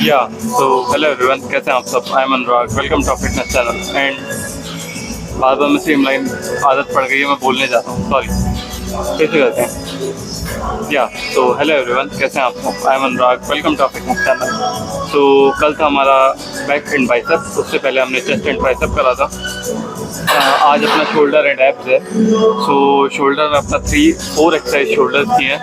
या so hello everyone, कैसे हैं आप सब। I am Anurag, welcome to fitness channel. And बार बार में सेम लाइन आदत पड़ गई है, मैं बोलने जाता हूँ, सॉरी। फिर से करते हैं। या सो हेलो एवरीवन, कैसे हैं आप सब। I am Anurag, welcome to fitness channel. तो कल था हमारा बैक एंड बाइसेप, उससे पहले हमने चेस्ट एंड ट्राइसेप करा था। आज अपना शोल्डर एंड एब्स है। सो शोल्डर में अपना 4 एक्सरसाइज शोल्डर की हैं।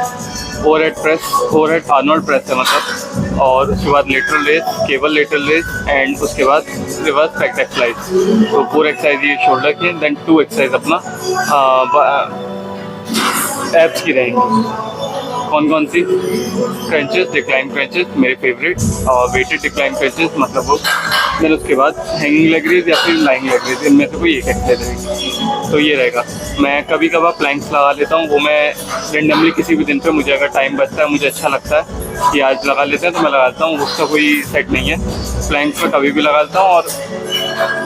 Overhead press, overhead Arnold press है मतलब, और उसके बाद lateral raise, cable lateral raise, and उसके बाद रिवर्स बैक एक्सरसाइज। तो 4 एक्सरसाइज ये शोल्डर की, देन 2 एक्सरसाइज अपना एब्स की रहेंगी। कौन कौन सी? क्रंचेस, डिक्लाइन क्रंचेस मेरे फेवरेट, और वेटेड डिक्लाइन क्रंचेस मतलब वो। देन उसके बाद हैंगिंग लेग रेज या फिर लाइंग लेग रेज, इनमें से कोई एक एक्सरसाइज रहेगी। तो ये रहेगा। मैं कभी कभार प्लैंक्स लगा लेता हूँ, वो मैं रेंडमली किसी भी दिन पे, मुझे अगर टाइम बचता है, मुझे अच्छा लगता है कि आज लगा लेते हैं तो मैं लगाता हूँ। उसका कोई सेट नहीं है, प्लैंक्स में कभी भी लगा लेता हूँ।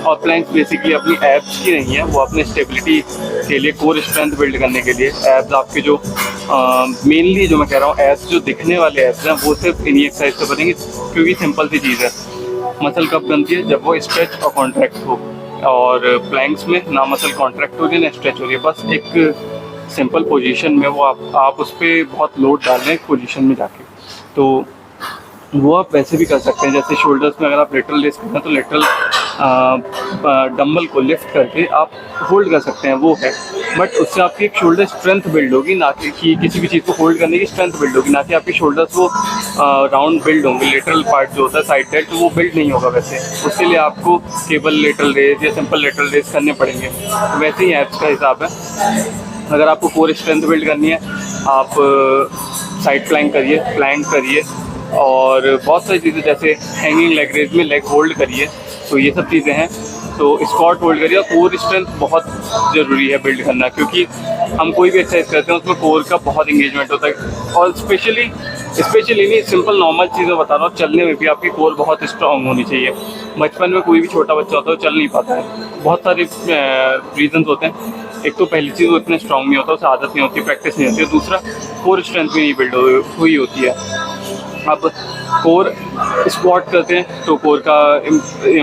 और प्लैंक्स बेसिकली अपनी एब्स की नहीं है, वो अपने स्टेबिलिटी के लिए, कोर स्ट्रेंथ बिल्ड करने के लिए। एब्स आपके जो मेनली जो मैं कह रहा हूँ, एब्स जो दिखने वाले एब्स हैं वो सिर्फ इन्हीं एक्सरसाइज से बनेंगे, क्योंकि सिंपल सी चीज़ है। मसल कब बनती है? जब वो स्ट्रेच और कॉन्ट्रैक्ट हो। और प्लैंक्स में ना मसल कॉन्ट्रैक्ट हो रही है ना स्ट्रेच हो रही है, बस एक सिंपल पोजीशन में वो आप उस पर बहुत लोड डाल रहे हैं एक पोजीशन में जाके। तो वो आप वैसे भी कर सकते हैं, जैसे शोल्डर्स में अगर आप लेटरल रेस करते हैं तो लेटरल डंबल को लिफ्ट करके आप होल्ड कर सकते हैं, वो है। बट उससे आपकी एक शोल्डर स्ट्रेंथ बिल्ड होगी, ना कि किसी भी चीज़ को होल्ड करने की स्ट्रेंथ बिल्ड होगी, ना कि आपके शोल्डर्स वो राउंड बिल्ड होंगे। लेटरल पार्ट जो होता है साइड डेल्ट, तो वो बिल्ड नहीं होगा वैसे। उसके लिए आपको केबल लेटरल रेस या सिंपल लेटरल रेस करने पड़ेंगे। तो वैसे ही एब्स का हिसाब है। अगर आपको कोर स्ट्रेंथ बिल्ड करनी है, आप साइड प्लैंक करिए, प्लैंक करिए, और बहुत सारी चीज़ें जैसे हैंगिंग लेग रेज में लेग होल्ड करिए। तो ये सब चीज़ें हैं। तो स्क्वाट होल्ड करिए। कोर स्ट्रेंथ बहुत ज़रूरी है बिल्ड करना, क्योंकि हम कोई भी एक्सरसाइज करते हैं उसमें कोर का बहुत इंगेजमेंट होता है। और स्पेशली नहीं, सिंपल नॉर्मल चीज़ें बता रहा हूँ, चलने में भी आपकी कोर बहुत स्ट्रांग होनी चाहिए। बचपन में कोई भी छोटा बच्चा होता है वो चल नहीं पाता है, बहुत सारे रीजंस होते हैं। एक तो पहली चीज़ वो इतने स्ट्रांग नहीं होता, उसे आदत नहीं होती, प्रैक्टिस नहीं होती है। दूसरा, कोर स्ट्रेंथ भी नहीं बिल्ड हुई होती है। अब कोर स्क्वाट करते हैं तो कोर का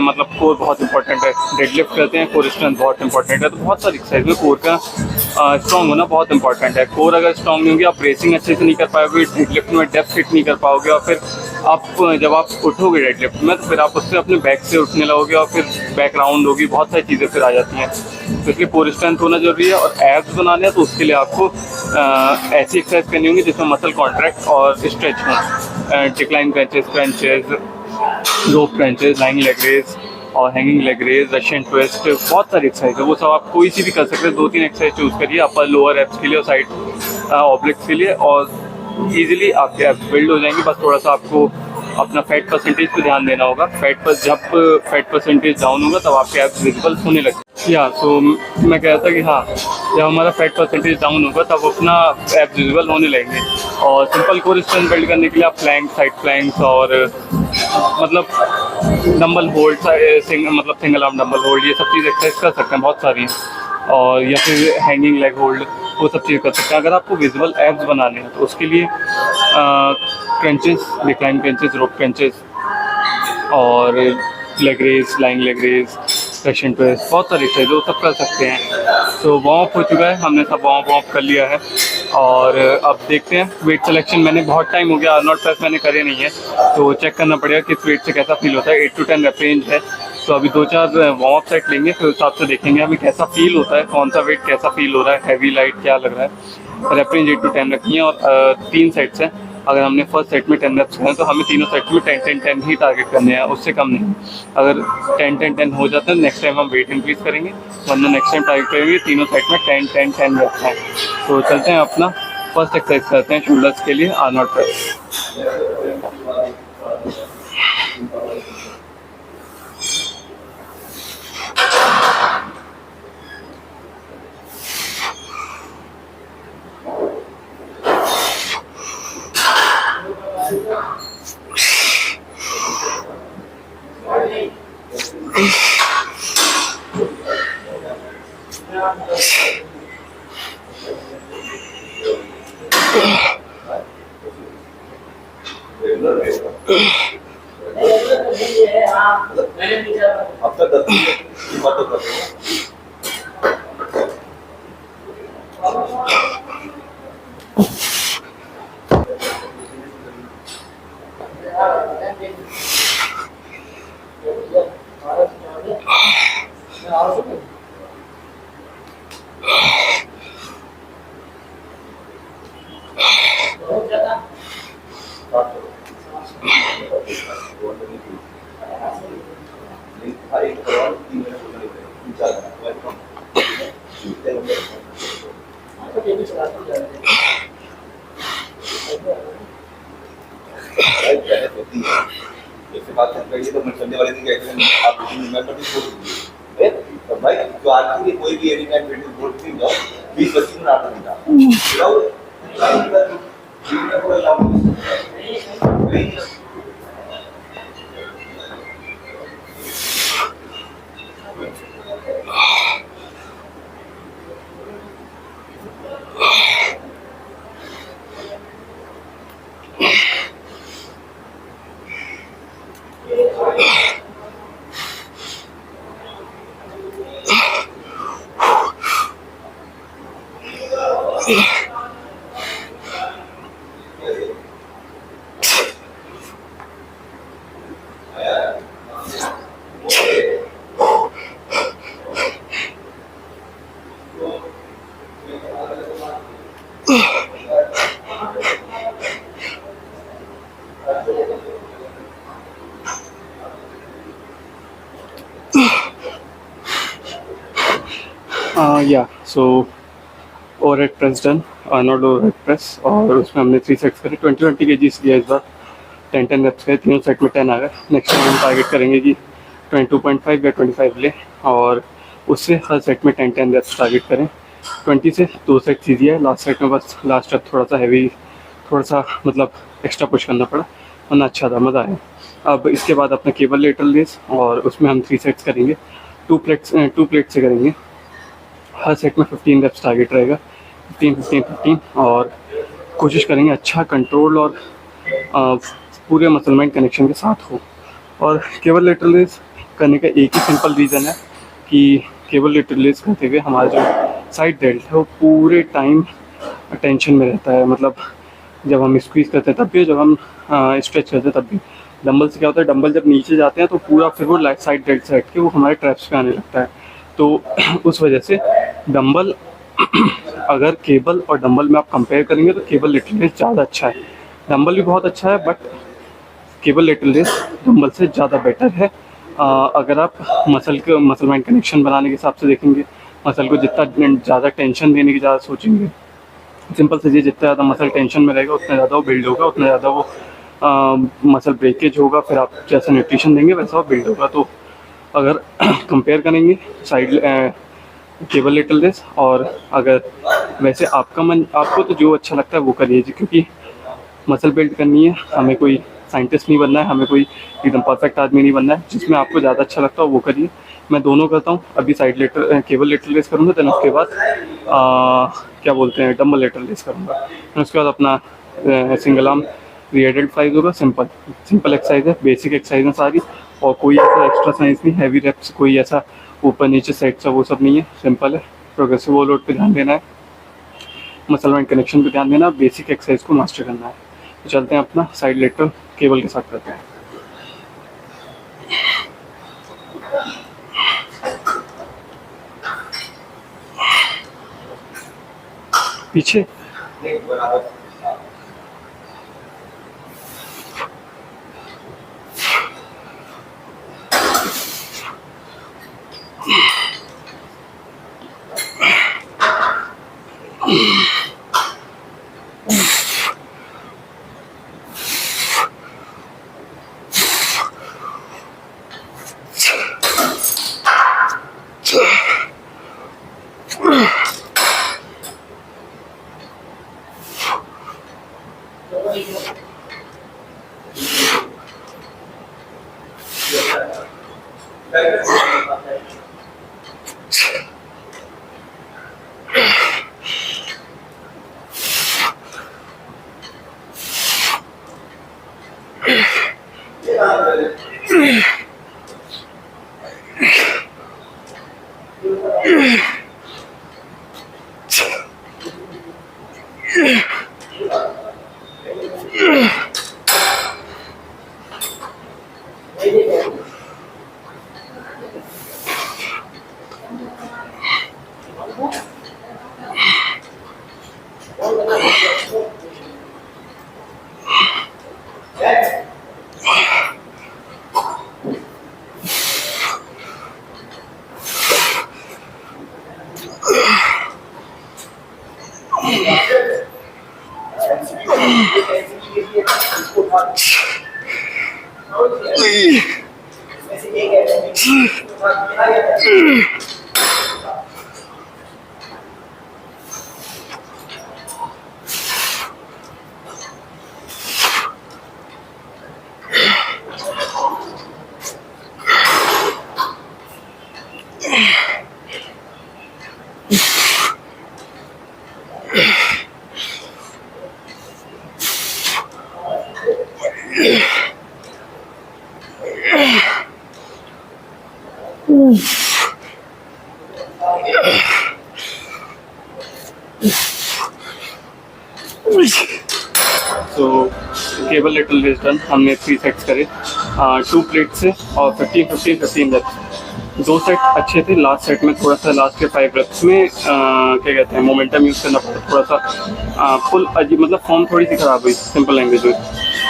मतलब कोर बहुत इंपॉर्टेंट है। डेडलिफ्ट करते हैं, कोर स्ट्रेंथ बहुत इंपॉर्टेंट है। तो बहुत सारी एक्सरसाइज में कोर का स्ट्रांग होना बहुत इंपॉर्टेंट है। कोर अगर स्ट्रांग नहीं होगी, आप ब्रेसिंग अच्छे से नहीं कर पाओगे, डेडलिफ्ट में डेप्थ हिट नहीं कर पाओगे, और फिर आप जब आप उठोगे डेडलिफ्ट में, तो फिर आप उससे अपने बैक से उठने लगोगे, और फिर बैक राउंड होगी, बहुत सारी चीज़ें फिर आ जाती हैं। तो इसलिए कोर स्ट्रेंथ होना जरूरी है। और एब्स बनाने हैं तो उसके लिए आपको ऐसी एक्सरसाइज करनी होगी जिसमें मसल कॉन्ट्रैक्ट और स्ट्रेच हो। Decline crunches, rope crunches, lying leg raise और hanging leg raise, Russian twist, बहुत सारी एक्सरसाइज है। वो सब आप कोई सी भी कर सकते हैं। 2-3 एक्सरसाइज चूज़ करिए, अपर लोअर एब्स के लिए और साइड ऑब्लिक्स के लिए, और ईजिली आपके एब्स बिल्ड हो जाएंगे। बस थोड़ा सा आपको अपना फैट परसेंटेज पे ध्यान देना होगा। जब फैट परसेंटेज डाउन होगा तब आपके एब्स विजिबल होने लगेंगे। या सो मैं कह रहा था कि हाँ, जब हमारा फैट परसेंटेज डाउन होगा तब अपना एब्स विजिबल होने लगेंगे। और सिंपल कोर स्ट्रेंथ बिल्ड करने के लिए आप प्लैंक, साइड प्लैंक्स, और मतलब डंबल होल्ड, मतलब सिंगल आर्म डंबल होल्ड, ये सब चीज़ एक्सरसाइज कर सकते हैं, बहुत सारी हैं। और या फिर हैंगिंग लेग होल्ड, वो सब चीज़ कर सकते हैं। अगर आपको विजुअल एब्स बनाने हैं तो उसके लिए crunches, decline crunches, rope crunches, और leg raise, lying leg raise, Russian twist, बहुत सारी एक्सरसाइज वो सब कर सकते हैं। तो वार्म अप हो चुका है, हमने सब वार्म अप कर लिया है। और अब देखते हैं वेट सिलेक्शन। मैंने बहुत टाइम हो गया आर्नोल्ड प्रेस मैंने करे नहीं है, तो चेक करना पड़ेगा किस वेट से कैसा फील होता है। 8 to 10 रेप रेंज है। तो अभी 2-4 वार्म अप सेट लेंगे, फिर उस हिसाब से देखेंगे हमें कैसा फील होता है, कौन सा वेट कैसा फील हो रहा है, हैवी लाइट क्या लग रहा है। रेप रेंज 8 to 10 रखनी है, और 3 सेट्स हैं। अगर हमने फर्स्ट सेट में 10 रेप्स करें तो हमें तीनों सेट में 10-10-10 ही टारगेट करने हैं, उससे कम नहीं। अगर 10-10-10 हो जाता है, नेक्स्ट टाइम हम वेट इंक्रीज करेंगे, वरना नेक्स्ट टाइम टारगेट करेंगे तीनों सेट में 10-10-10 रेप्स हैं। तो चलते हैं, अपना फर्स्ट एक्सरसाइज करते हैं शोल्डर्स के लिए आर्नोल्ड प्रेस। अब तक 10 की बात करते हैं। इससे बात करिए तो संडे वाले दिन आप मेंबरशिप हो सकती है तो भाई जो आज की कोई भी एनी टाइम वीडियो बोल नहीं जाओ 20-25 मिनट आता नहीं या so overhead press done, Arnold overhead press, और उसमें हमने 3 सेट्स करे। 20 kgs लिया इस बार, 10 रेप्स के, तीनों सेट में 10 आ गए। नेक्स्ट टाइम हम टारगेट करेंगे कि 22.5 या 25 ले, और उससे हर सेट में 10 रेप्स टारगेट करें। 20 से 2 सेट ईजी है, लास्ट सेट में बस लास्ट तक थोड़ा सा हैवी, थोड़ा सा मतलब एक्स्ट्रा पुश करना पड़ा, वरना अच्छा था, मज़ा आया। अब इसके बाद अपना केबल लेटरल रेस, और उसमें हम 3 सेट्स करेंगे, 2 प्लेट से करेंगे। हर सेट में 15 रेप्स टारगेट रहेगा, 15, और कोशिश करेंगे अच्छा कंट्रोल और पूरे मसल माइंड कनेक्शन के साथ हो। और केबल लेटरल रेस करने का एक ही सिंपल रीज़न है कि केबल लेटरल रेस करते हुए हमारा जो साइड डेल्ट है वो पूरे टाइम टेंशन में रहता है। मतलब जब हम स्क्वीज़ करते हैं तब भी, जब हम स्ट्रेच करते हैं तब भी। डंबल से क्या होता है, डंबल जब नीचे जाते हैं तो पूरा फिर वो साइड डेल्ट से हट के वो हमारे ट्रैप्स पे आने लगता है। तो उस वजह से डंबल अगर केबल और डंबल में आप कंपेयर करेंगे तो केबल लेटरल रेस ज़्यादा अच्छा है। डंबल भी बहुत अच्छा है, but cable lateral raise dumbbell से ज़्यादा बेटर है। अगर आप मसल माइंड कनेक्शन बनाने के हिसाब से देखेंगे, मसल को जितना ज़्यादा टेंशन देने की ज़्यादा सोचेंगे, सिंपल से ये जितना ज़्यादा मसल टेंशन में रहेगा उतना ज़्यादा वो बिल्ड होगा, उतना ज़्यादा वो मसल ब्रेकेज होगा। फिर आप जैसा न्यूट्रिशन देंगे वैसा वो बिल्ड होगा। तो अगर कंपेयर करेंगे साइड केबल लेटरल रेस, और अगर वैसे आपको तो जो अच्छा लगता है वो करिए, क्योंकि मसल बिल्ड करनी है, हमें कोई साइंटिस्ट नहीं बनना है, हमें कोई एकदम परफेक्ट आदमी नहीं बनना है। जिसमें आपको ज़्यादा अच्छा लगता है वो करिए। मैं दोनों करता हूँ, अभी केबल लेटरल रेस करूँगा, देन उसके बाद क्या बोलते हैं डंबल लेटरल रेस करूँगा, फिर उसके बाद अपना सिंगल आर्म रिएटेड एक्सरसाइज होगा। सिंपल एक्सरसाइज है, बेसिक एक्सरसाइज है सारी, और कोई ऐसा एक्स्ट्रा साइंस नहीं, हैवी रेप्स, कोई ऐसा ऊपर नीचे सेट्स है वो सब नहीं है, सिंपल है। प्रोग्रेसिव ओवरलोड पे ध्यान देना है, मसल माइंड कनेक्शन पे ध्यान देना, बेसिक एक्सरसाइज को मास्टर करना है। तो चलते हैं अपना साइड लेटरल केबल के साथ करते हैं। पीछे तो केबल लिटिल रेस डन, हमने 3 सेट्स करे 2 प्लेट से और 15 रेप्स। 2 सेट अच्छे थे, लास्ट सेट में थोड़ा सा लास्ट के 5 रेप्स में क्या कहते हैं मोमेंटम यूज़ करना पड़ा, थोड़ा सा फुल अजीब, मतलब फॉर्म थोड़ी सी ख़राब हुई सिंपल लैंग्वेज में।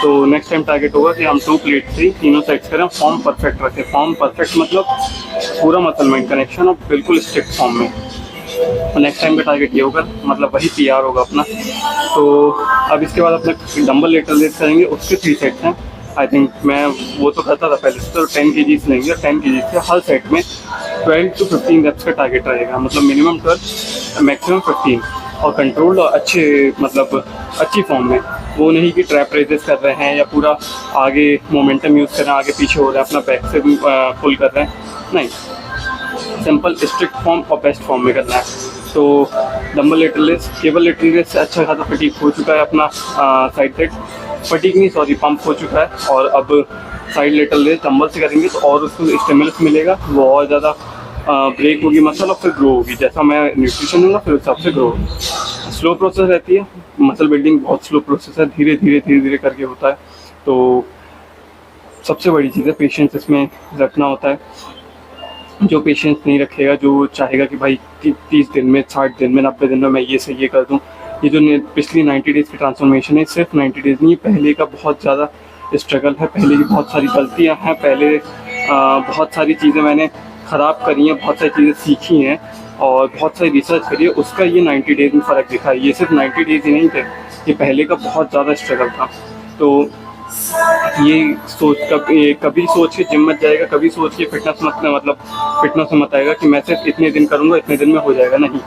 तो नेक्स्ट टाइम टारगेट होगा कि हम 2 प्लेट से तीनों सेट्स करें, फॉर्म परफेक्ट रखें। फॉर्म परफेक्ट मतलब पूरा मसल माइंड कनेक्शन और बिल्कुल स्ट्रिक्ट फॉर्म में। नेक्स्ट टाइम का टारगेट ये होगा, मतलब वही पीआर होगा अपना। तो अब इसके बाद अपना डंबल लेटरल रेस करेंगे, उसके 3 सेट्स हैं। आई थिंक मैं वो तो करता था पहले से, तो 10 kg लेंगे और 10 kg से हर सेट में 12 to 15 रेप्स का टारगेट रहेगा, मतलब मिनिमम 12 मैक्सिमम 15। और कंट्रोल्ड और अच्छे, मतलब अच्छी फॉर्म में, वो नहीं कि ट्रैप रेजेस कर रहे हैं या पूरा आगे मोमेंटम यूज़ कर रहे हैं, आगे पीछे हो रहा है, अपना बैक से पुल कर रहे हैं, नहीं, सिंपल स्ट्रिक्ट फॉर्म और बेस्ट फॉर्म में करना है। तो dumbbell lateral raise, cable lateral raise से अच्छा खासा फटीक हो चुका है अपना, साइड सेट फटीक नहीं सॉरी पंप हो चुका है। और अब साइड लेटरल रेस डंबल से करेंगे तो और उसको स्टिमुलस मिलेगा, वो और ज़्यादा ब्रेक होगी मसल और फिर ग्रो होगी। जैसा मैं न्यूट्रिशन दूंगा फिर उस हिसाब से ग्रो होगी। स्लो प्रोसेस रहती है मसल बिल्डिंग, बहुत स्लो प्रोसेस है, धीरे धीरे करके होता है। तो सबसे बड़ी चीज़ है पेशेंस इसमें रखना होता है। जो पेशेंस नहीं रखेगा, जो चाहेगा कि भाई 30 दिन में, 60 दिन में, 90 दिन में मैं ये से ये कर दूँ, ये जो पिछली 90 डेज़ की ट्रांसफॉर्मेशन है, सिर्फ 90 डेज़ नहीं, पहले का बहुत ज़्यादा स्ट्रगल है, पहले की बहुत सारी गलतियाँ हैं, पहले बहुत सारी चीज़ें मैंने ख़राब करी हैं, बहुत सारी चीज़ें सीखी हैं और बहुत सारी रिसर्च करी है, उसका ये 90 डेज़ में फ़र्क दिखा है। ये सिर्फ 90 डेज़ ही नहीं थे, ये पहले का बहुत ज़्यादा स्ट्रगल था। तो ये सोच कभी सोच के जिम मत जाएगा, कभी सोच के फिटनेस में मत आएगा कि मैं सिर्फ इतने दिन करूँगा, इतने दिन में हो जाएगा। नहीं,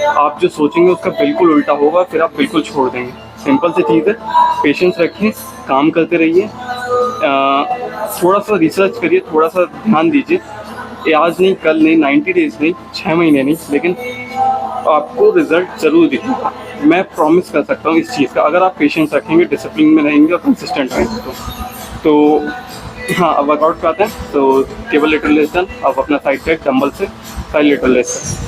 आप जो सोचेंगे उसका बिल्कुल उल्टा होगा, फिर आप बिल्कुल छोड़ देंगे। सिंपल सी चीज़ है, पेशेंस रखिए, काम करते रहिए, थोड़ा सा रिसर्च करिए, थोड़ा सा ध्यान दीजिए। आज नहीं, कल नहीं, 90 डेज़ नहीं, 6 महीने नहीं, लेकिन आपको रिजल्ट ज़रूर दिखेगा। मैं प्रॉमिस कर सकता हूँ इस चीज़ का, अगर आप पेशेंस रखेंगे, डिसिप्लिन में रहेंगे और कंसिस्टेंट रहेंगे तो हाँ। अब वर्कआउट पे आते हैं। तो केबल लेटरल रेस डन, अब अपना साइड ट्रैक डंबल से साइड लेटरल रेस।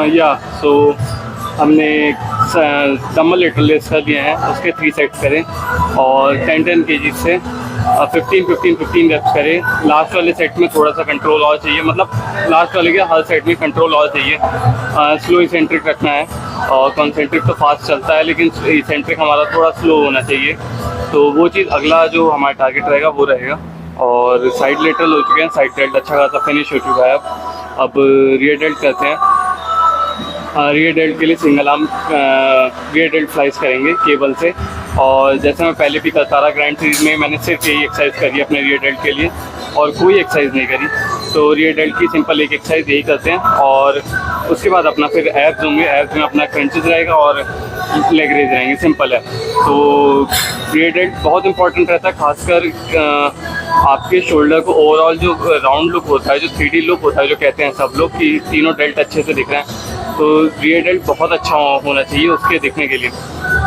या सो हमने डंबल लेटरल रेस कर लिए हैं, उसके 3 सेट्स करें और 10 kg से 15 रेप्स करें। लास्ट वाले सेट में थोड़ा सा कंट्रोल और चाहिए, मतलब लास्ट वाले के हर सेट में कंट्रोल और चाहिए। स्लो इसेंट्रिक रखना है, और कॉन्सेंट्रिक तो फास्ट चलता है लेकिन इसेंट्रिक हमारा थोड़ा स्लो होना चाहिए। तो वो चीज़ अगला जो हमारा टारगेट रहेगा वो रहेगा। और साइड लेटरल हो चुके हैं, साइड डेल्ट अच्छा खासा फिनिश हो चुका है। अब रियर डेल्ट करते हैं। रियर डेल्ट के लिए single arm rear delt flies करेंगे केबल से। और जैसे मैं पहले भी करता रहा, ग्रैंड सीरीज में मैंने सिर्फ यही एक्सरसाइज करी अपने रियर डेल्ट के लिए और कोई एक्सरसाइज नहीं करी। तो रियर डेल्ट की सिंपल एक एक्सरसाइज यही करते हैं। और उसके बाद अपना फिर एब्स होंगे, एब्स में अपना क्रंचेस रहेगा और लेग रेज रहेंगे, सिंपल है। तो रियर डेल्ट बहुत इंपॉर्टेंट रहता है, खासकर आपके शोल्डर को ओवरऑल जो राउंड लुक होता है, जो 3D लुक होता है, जो कहते हैं सब लोग कि तीनों डेल्ट अच्छे से दिख रहे हैं, तो रियर डेल्ट बहुत अच्छा होना चाहिए उसके दिखने के लिए।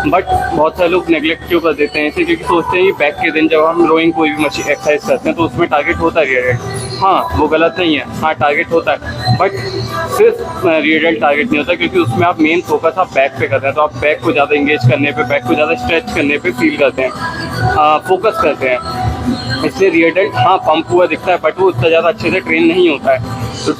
बट बहुत सारे लोग नेगलेक्ट क्यों कर देते हैं इसे, क्योंकि सोचते हैं कि बैक के दिन जब हम रोइंग कोई भी मशीन एक्सरसाइज करते हैं तो उसमें टारगेट होता है रियर डेल्ट। हाँ, वो गलत नहीं है, हाँ टारगेट होता है, बट सिर्फ रियर डेल्ट टारगेट नहीं होता, क्योंकि उसमें आप मेन फोकस आप बैक पे करते हैं। तो आप बैक को ज़्यादा इंगेज करने पे, बैक को ज़्यादा स्ट्रेच करने पे फील करते हैं, फोकस करते हैं। इसलिए रियर डेल्ट हाँ पंप हुआ दिखता है, बट वो उतना ज़्यादा अच्छे से ट्रेन नहीं होता है। तो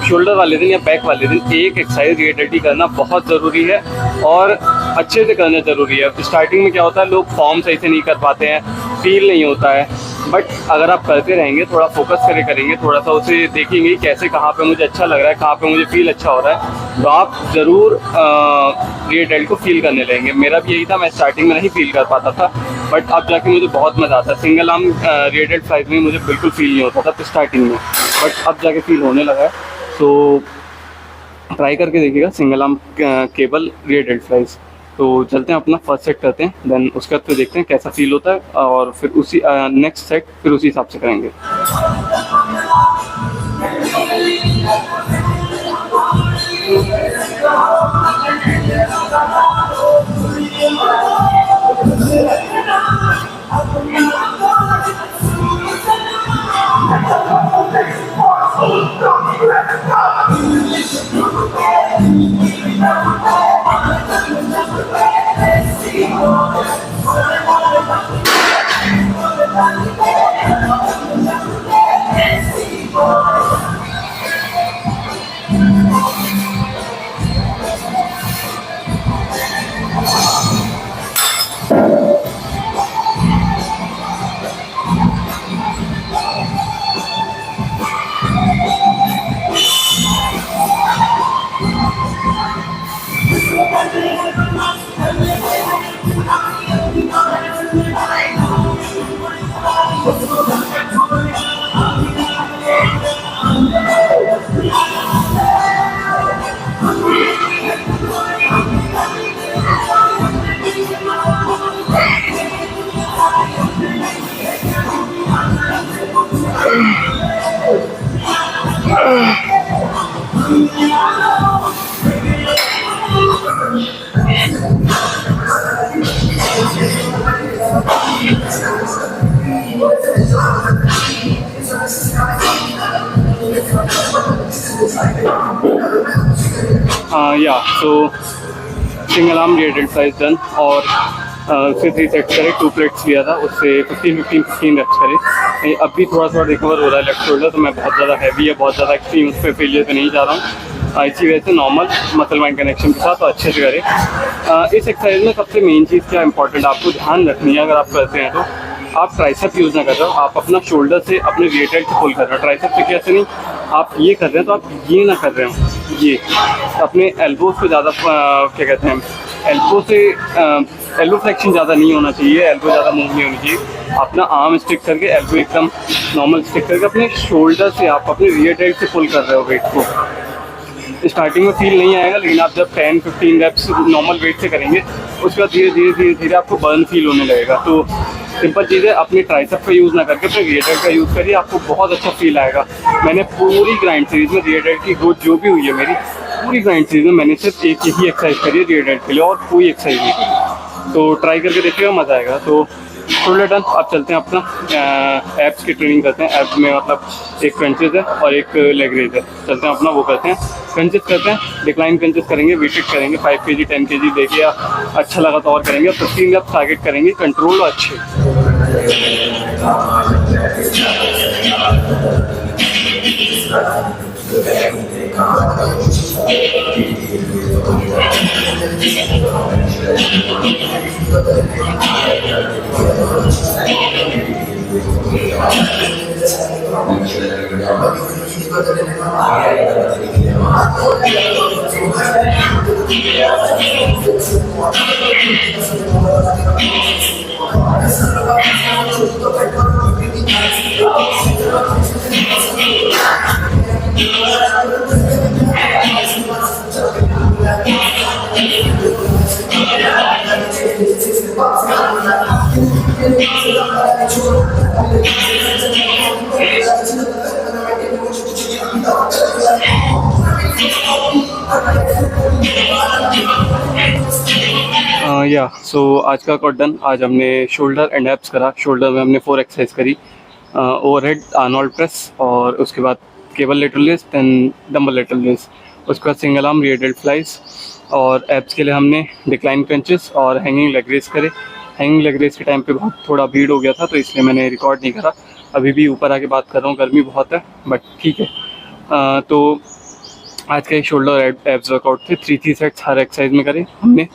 शोल्डर वाले दिन या बैक वाले दिन एक एक्सरसाइज रियर डेल्ट ही करना बहुत ज़रूरी है और अच्छे से करना ज़रूरी है। स्टार्टिंग में क्या होता है, लोग फॉर्म सही से नहीं कर पाते हैं, फील नहीं होता है। बट अगर आप करते रहेंगे, थोड़ा फोकस करे करेंगे, थोड़ा सा उसे देखेंगे कैसे कहाँ पे मुझे अच्छा लग रहा है, कहाँ पे मुझे फील अच्छा हो रहा है, तो आप ज़रूर रियर डेल्ट को फील करने लगेंगे। मेरा भी यही था, मैं स्टार्टिंग में नहीं फील कर पाता था, बट अब जाके मुझे बहुत मज़ा आता है। Single arm rear delt flies में मुझे बिल्कुल फील नहीं होता था स्टार्टिंग में, बट अब जाके फील होने लगा है। तो ट्राई करके देखिएगा single arm cable rear delt flies. तो चलते हैं अपना फर्स्ट सेट करते हैं, देन उसके बाद फिर देखते हैं कैसा फील होता है, और फिर उसी नेक्स्ट सेट फिर उसी हिसाब से करेंगे। या सो single arm rear delt flies done, और फिर 3 सेट्स करे, 2 प्लेट्स लिया था, उससे 15 रेप्स करे। अब भी थोड़ा थोड़ा रिकवर हो रहा है लेफ्ट शोल्डर, तो मैं बहुत ज़्यादा हैवी है, बहुत ज़्यादा एक्सट्रीम उस पर फेलियर पे नहीं जा रहा हूँ। इसी वजह से नॉर्मल मसल माइंड कनेक्शन के साथ तो अच्छे से करें। इस एक्सरसाइज में सबसे मेन चीज़ क्या इंपॉर्टेंट आपको ध्यान रखनी है, अगर आप करते हैं तो आप ट्राइसेप यूज़ ना कर रहे हो, आप अपना शोल्डर से अपने रियर डेल्ट से पुल कर रहे हो। ट्राइसेप से कैसे नहीं, आप ये कर रहे हैं तो आप ये ना कर रहे हो, ये अपने एल्बोज को ज़्यादा क्या कहते हैं, एल्बो से एल्बो फ्लेक्शन ज़्यादा नहीं होना चाहिए, एल्बो ज़्यादा मूव नहीं होनी चाहिए। अपना आर्म स्टिक करके, एल्बो एकदम नॉर्मल स्टिक करके अपने शोल्डर से आप अपने रियर डेल्ट से पुल कर रहे हो वेट को। स्टार्टिंग में फील नहीं आएगा, लेकिन आप जब 10-15 रेप्स नॉर्मल वेट से करेंगे, उसके बाद धीरे धीरे आपको बर्न फील होने लगेगा। तो सिंपल चीज़ है, अपने ट्राइसेप का यूज़ ना करके अपने रियर डेल्ट का यूज़ करिए, आपको बहुत अच्छा फील आएगा। मैंने पूरी ग्राइंड सीरीज में रियर डेल्ट की ग्रोथ जो भी हुई है मेरी, पूरी ग्राइंड सीरीज में मैंने सिर्फ एक ही एक्सरसाइज करी है रियर डेल्ट के लिए, और कोई एक्सरसाइज नहीं करी। तो ट्राई करके देखिएगा, मज़ा आएगा। तो शोल्डर डन, अब चलते हैं अपना एब्स की ट्रेनिंग करते हैं। एब्स में मतलब एक क्रंचेस है और एक लेग रेज है, चलते हैं अपना वो करते हैं। क्रंचेस करते हैं, डिक्लाइन क्रंचेस करेंगे, वेटेड करेंगे, 5 kg 10 kg देखिए, अच्छा लगा तो और करेंगे। 15 रेप्स टारगेट करेंगे, कंट्रोल अच्छे। या सो आज का वर्कआउट डन। आज हमने शोल्डर एंड एब्स करा। शोल्डर में हमने 4 एक्सरसाइज करी, ओवरहेड, आर्नोल्ड प्रेस, और उसके बाद cable lateral raise, then dumbbell lateral raise, उसके बाद single arm rear delt flies. और एब्स के लिए हमने डिक्लाइन क्रंचेस और हैंगिंग लेग रेज करे। हैंगिंग लेग रेज के टाइम पे बहुत थोड़ा भीड़ हो गया था तो इसलिए मैंने रिकॉर्ड नहीं करा। अभी भी ऊपर आके बात कर रहा हूँ, गर्मी बहुत है बट ठीक है। तो आज का एक शोल्डर एब्स वर्कआउट थे। 3 सेट्स हर एक्सरसाइज में करे हमने,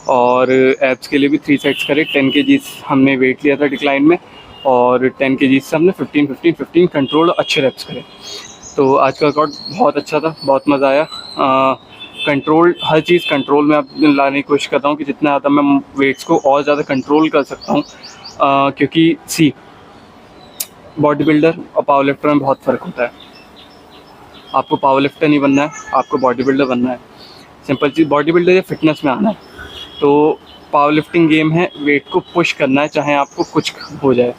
और एब्स के लिए भी 3 सेट्स करे। 10 kg हमने वेट लिया था डिक्लाइन में, और 10 kg से हमने 15 कंट्रोल अच्छे रेप्स करे। तो आज का वर्कआउट बहुत अच्छा था, बहुत मज़ा आया। कंट्रोल, हर चीज़ कंट्रोल में अब लाने की कोशिश करता हूँ कि जितना ज़्यादा मैं वेट्स को और ज़्यादा कंट्रोल कर सकता हूँ, क्योंकि बॉडी बिल्डर और पावर लिफ्टर में बहुत फ़र्क होता है। आपको पावर लिफ्टर नहीं बनना है, आपको बॉडी बिल्डर बनना है। सिंपल चीज़, बॉडी बिल्डर या फिटनेस में आना है। तो पावर लिफ्टिंग गेम है, वेट को पुश करना है चाहे आपको कुछ हो जाए।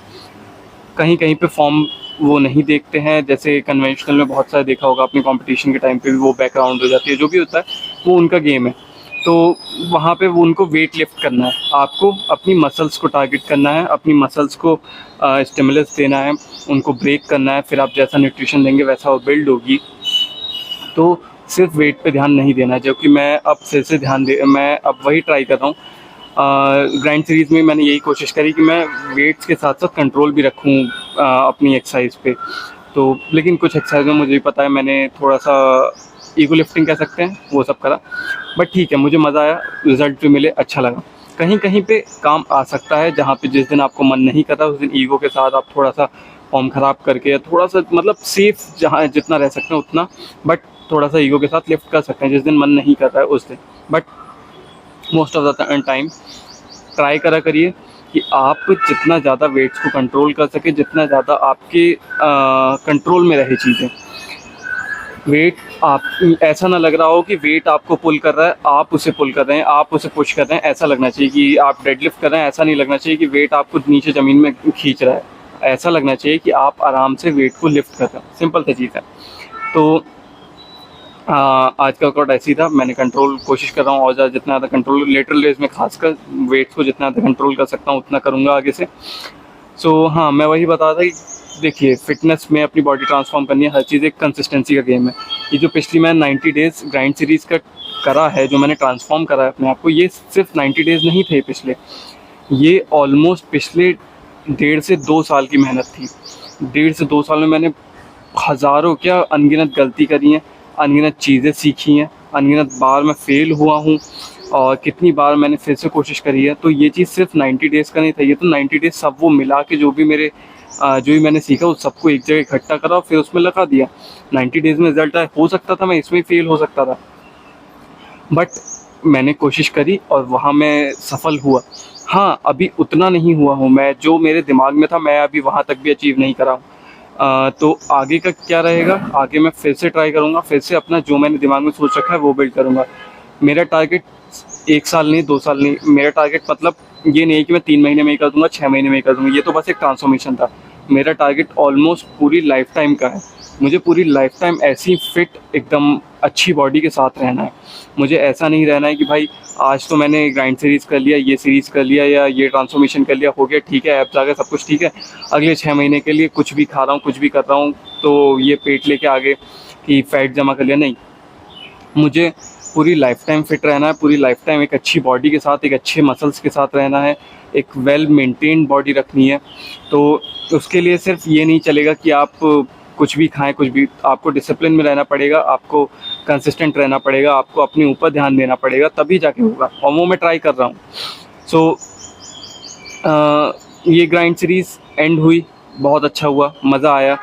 कहीं कहीं पे फॉर्म वो नहीं देखते हैं, जैसे कन्वेंशनल में बहुत सारे देखा होगा आपने, कंपटीशन के टाइम पे भी वो बैकग्राउंड हो जाती है। जो भी होता है वो उनका गेम है। तो वहाँ पे वो उनको वेट लिफ्ट करना है, आपको अपनी मसल्स को टारगेट करना है, अपनी मसल्स को स्टिमुलस देना है, उनको ब्रेक करना है। फिर आप जैसा न्यूट्रिशन देंगे वैसा वो बिल्ड होगी। तो सिर्फ वेट पे ध्यान नहीं देना है, जो कि मैं अब फिर से मैं अब वही ट्राई कर रहा हूँ। ग्राइंड सीरीज़ में मैंने यही कोशिश करी कि मैं वेट्स के साथ साथ कंट्रोल भी रखूँ अपनी एक्सरसाइज पे। तो लेकिन कुछ एक्सरसाइज में मुझे भी पता है, मैंने थोड़ा सा ईगो लिफ्टिंग कह सकते हैं, वो सब करा। बट ठीक है, मुझे मज़ा आया, रिज़ल्ट भी मिले, अच्छा लगा। कहीं कहीं पे काम आ सकता है, जहाँ पे जिस दिन आपको मन नहीं करता उस दिन ईगो के साथ आप थोड़ा सा फॉर्म ख़राब करके, या थोड़ा सा मतलब सेफ जहाँ जितना रह सकते हैं उतना, बट थोड़ा सा ईगो के साथ लिफ्ट कर सकते हैं जिस दिन मन नहीं कर रहा है उस दिन। But most of the time try करिए कि आप जितना ज़्यादा वेट्स को कंट्रोल कर सके, जितना ज़्यादा आपके कंट्रोल में रहे चीज़ें। वेट आप ऐसा ना लग रहा हो कि वेट आपको पुल कर रहा है, आप उसे पुल कर रहे हैं, आप उसे पुश कर रहे हैं। ऐसा लगना चाहिए कि आप डेडलिफ्ट कर रहे हैं, ऐसा नहीं लगना चाहिए कि वेट आपको नीचे ज़मीन में खींच रहा है। ऐसा लगना चाहिए कि आप आराम से वेट को लिफ्ट कर रहे हैं। सिंपल सी चीज़ है। तो आज का वर्कआउट ऐसी था। मैंने कंट्रोल कोशिश कर रहा हूँ और ज़्यादा, जितना ज़्यादा कंट्रोल लेटरल रेज में खासकर वेट्स को जितना ज़्यादा कंट्रोल कर सकता हूँ उतना करूँगा आगे से। सो हाँ, मैं वही बता रहा था कि देखिए, फिटनेस में अपनी बॉडी ट्रांसफॉर्म करनी है, हर चीज़ एक कंसिस्टेंसी का गेम है। ये जो पिछली मैं 90 डेज़ ग्राइंड सीरीज़ का करा है, जो मैंने ट्रांसफॉर्म करा है अपने आप को, ये सिर्फ 90 डेज़ नहीं थे पिछले, ये ऑलमोस्ट पिछले 1.5 से 2 साल की मेहनत थी। 1.5 से 2 साल में मैंने हज़ारों क्या अनगिनत गलती करी हैं, अनगिनत चीज़ें सीखी हैं, अनगिनत बार मैं फ़ेल हुआ हूँ, और कितनी बार मैंने फिर से कोशिश करी है। तो ये चीज़ सिर्फ 90 डेज़ का नहीं था, ये तो 90 डेज़ सब वो मिला के जो भी मैंने सीखा उस सबको एक जगह इकट्ठा करा और फिर उसमें लगा दिया। 90 डेज़ में रिजल्ट आया, हो सकता था मैं इसमें फेल हो सकता था, बट मैंने कोशिश करी और वहाँ मैं सफल हुआ। हाँ, अभी उतना नहीं हुआ हूँ मैं, जो मेरे दिमाग में था मैं अभी वहाँ तक भी अचीव नहीं करा हूँ। तो आगे का क्या रहेगा, आगे मैं फिर से ट्राई करूँगा, फिर से अपना जो मैंने दिमाग में सोच रखा है वो बिल्ड करूँगा। मेरा टारगेट 1 साल नहीं, 2 साल नहीं, मेरा टारगेट मतलब ये नहीं है कि मैं 3 महीने में ही कर दूँगा, 6 महीने में ही कर दूँगा। ये तो बस एक ट्रांसफॉर्मेशन था। मेरा टारगेट ऑलमोस्ट पूरी लाइफ टाइम का है। मुझे पूरी लाइफ टाइम ऐसी फिट, एकदम अच्छी बॉडी के साथ रहना है। मुझे ऐसा नहीं रहना है कि भाई आज तो मैंने ग्राइंड सीरीज़ कर लिया, ये सीरीज़ कर लिया, या ये ट्रांसफॉर्मेशन कर लिया, हो गया, ठीक है, एब्स आ गए, सब कुछ ठीक है, अगले 6 महीने के लिए कुछ भी खा रहा हूँ, कुछ भी कर रहा हूँ, तो ये पेट लेके आगे कि फ़ैट जमा कर लिया। नहीं, मुझे पूरी लाइफ टाइम फिट रहना है, पूरी लाइफ टाइम एक अच्छी बॉडी के साथ, एक अच्छे मसल्स के साथ रहना है, एक वेल मेंटेन्ड बॉडी रखनी है। तो उसके लिए सिर्फ ये नहीं चलेगा कि आप कुछ भी खाएं, कुछ भी, आपको डिसिप्लिन में रहना पड़ेगा, आपको कंसिस्टेंट रहना पड़ेगा, आपको अपने ऊपर ध्यान देना पड़ेगा, तभी जाके होगा। और वो मैं ट्राई कर रहा हूँ। सो ये ग्राइंड सीरीज़ एंड हुई, बहुत अच्छा हुआ, मज़ा आया।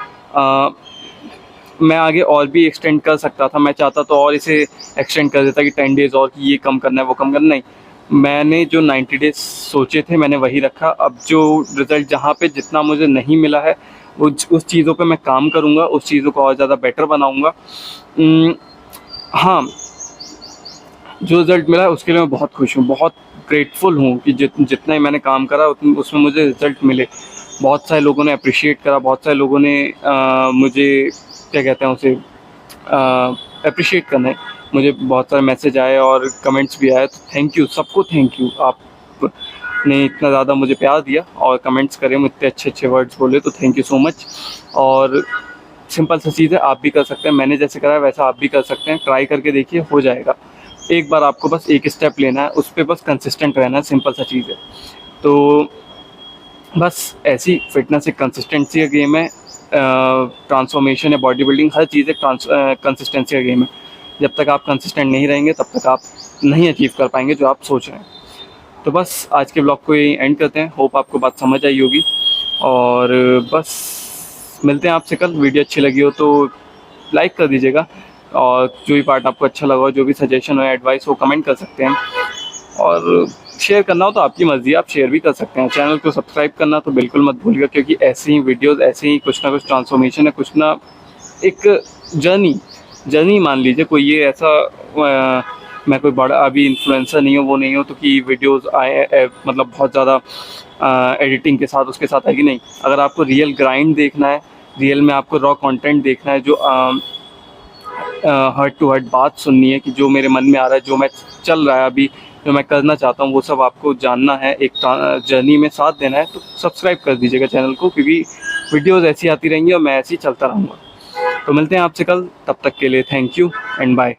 मैं आगे और भी एक्सटेंड कर सकता था, मैं चाहता तो और इसे एक्सटेंड कर देता कि 10 डेज़ और, कि ये कम करना है, वो कम करना, नहीं। मैंने जो 90 डेज़ सोचे थे मैंने वही रखा। अब जो रिज़ल्ट जहाँ पे जितना मुझे नहीं मिला है उस चीज़ों पे मैं काम करूँगा, उस चीज़ों को और ज़्यादा बेटर बनाऊँगा। हाँ, जो रिज़ल्ट मिला है उसके लिए मैं बहुत खुश हूँ, बहुत ग्रेटफुल हूँ कि जितना ही मैंने काम करा उसमें मुझे रिज़ल्ट मिले। बहुत सारे लोगों ने अप्रिशिएट करा, बहुत सारे लोगों ने मुझे क्या कहते हैं उसे अप्रिशिएट करना है। मुझे बहुत सारे मैसेज आए और कमेंट्स भी आए, तो थैंक यू सबको, थैंक यू। आपने इतना ज़्यादा मुझे प्यार दिया और कमेंट्स करे, इतने अच्छे वर्ड्स बोले, तो थैंक यू सो मच। और सिंपल सी चीज़ है, आप भी कर सकते हैं, मैंने जैसे करा है वैसा आप भी कर सकते हैं। ट्राई करके देखिए, हो जाएगा। एक बार आपको बस एक स्टेप लेना है, उस पर बस कंसिस्टेंट रहना है, सिंपल सा चीज़ है। तो बस ऐसी फिटनेस एक कंसिस्टेंसी का गेम है, ट्रांसफॉर्मेशन है, बॉडी बिल्डिंग, हर चीज़ एक कंसिस्टेंसी का गेम है। जब तक आप कंसिस्टेंट नहीं रहेंगे तब तक आप नहीं अचीव कर पाएंगे जो आप सोच रहे हैं। तो बस आज के ब्लॉग को यही एंड करते हैं। होप आपको बात समझ आई होगी, और बस मिलते हैं आपसे कल। वीडियो अच्छी लगी हो तो लाइक कर दीजिएगा, और जो भी पार्ट आपको अच्छा लगा हो, जो भी सजेशन हो, एडवाइस हो, कमेंट कर सकते हैं। और शेयर करना हो तो आपकी मर्ज़ी, आप शेयर भी कर सकते हैं। चैनल को सब्सक्राइब करना तो बिल्कुल मत भूलिएगा, क्योंकि ऐसी ही वीडियोस, ऐसे ही कुछ ना कुछ ट्रांसफॉर्मेशन है, कुछ ना एक जर्नी मान लीजिए। कोई ये ऐसा मैं कोई बड़ा अभी इन्फ्लुएंसर नहीं हूँ, वो नहीं हूँ तो कि वीडियोस आए मतलब बहुत ज़्यादा एडिटिंग के साथ उसके साथ आएगी, नहीं। अगर आपको रियल ग्राइंड देखना है, रियल में आपको रॉ कंटेंट देखना है, जो हार्ट टू हार्ट बात सुननी है कि जो मेरे मन में आ रहा है, जो मैं चल रहा है अभी, जो मैं करना चाहता हूँ, वो सब आपको जानना है, एक जर्नी में साथ देना है, तो सब्सक्राइब कर दीजिएगा चैनल को, क्योंकि वीडियोस ऐसी आती रहेंगी और मैं ऐसे ही चलता रहूँगा। तो मिलते हैं आपसे कल, तब तक के लिए थैंक यू एंड बाय।